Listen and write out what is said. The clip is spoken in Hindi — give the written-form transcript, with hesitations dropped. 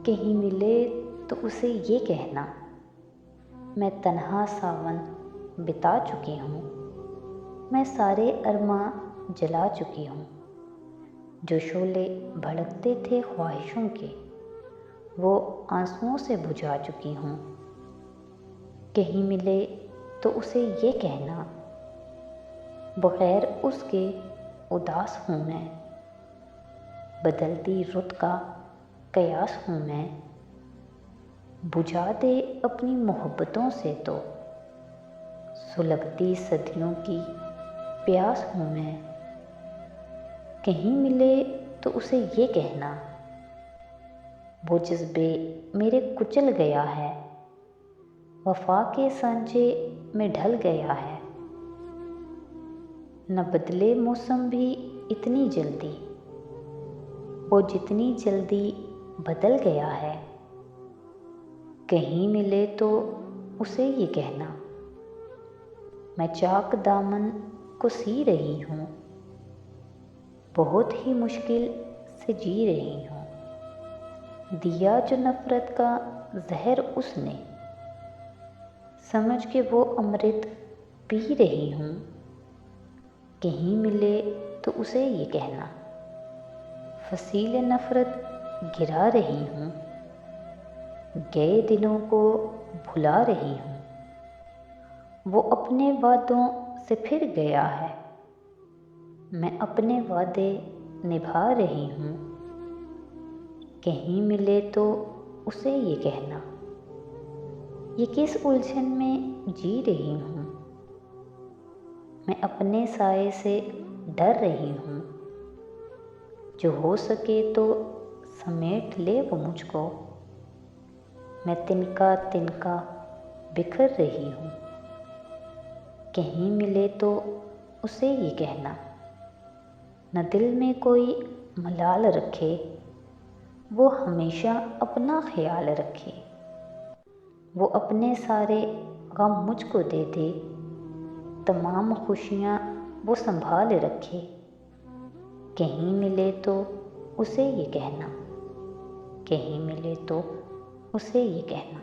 कहीं मिले तो उसे ये कहना, मैं तन्हा सावन बिता चुकी हूँ, मैं सारे अरमां जला चुकी हूँ। जो शोले भड़कते थे ख्वाहिशों के, वो आंसुओं से बुझा चुकी हूँ। कहीं मिले तो उसे ये कहना, बगैर उसके उदास हूँ मैं, बदलती रुत का कयास हूँ मैं। बुझा दे अपनी मोहब्बतों से तो सुलगती सदियों की प्यास हूँ मैं। कहीं मिले तो उसे ये कहना, वो जज्बे मेरे कुचल गया है, वफा के सांचे में ढल गया है। न बदले मौसम भी इतनी जल्दी, वो जितनी जल्दी बदल गया है। कहीं मिले तो उसे ये कहना, मैं चाक दामन को सी रही हूँ, बहुत ही मुश्किल से जी रही हूँ। दिया जो नफ़रत का जहर उसने, समझ के वो अमृत पी रही हूँ। कहीं मिले तो उसे ये कहना, फसील नफ़रत गिरा रही हूँ, गए दिनों को भुला रही हूँ। वो अपने वादों से फिर गया है, मैं अपने वादे निभा रही हूँ। कहीं मिले तो उसे ये कहना, ये किस उलझन में जी रही हूँ, मैं अपने साए से डर रही हूँ। जो हो सके तो समेट ले वो मुझको, मैं तिनका तिनका बिखर रही हूँ। कहीं मिले तो उसे ये कहना, न दिल में कोई मलाल रखे, वो हमेशा अपना ख्याल रखे। वो अपने सारे गम मुझको दे दे, तमाम खुशियाँ वो संभाल रखे। कहीं मिले तो उसे ये कहना, कहीं मिले तो उसे ये कहना।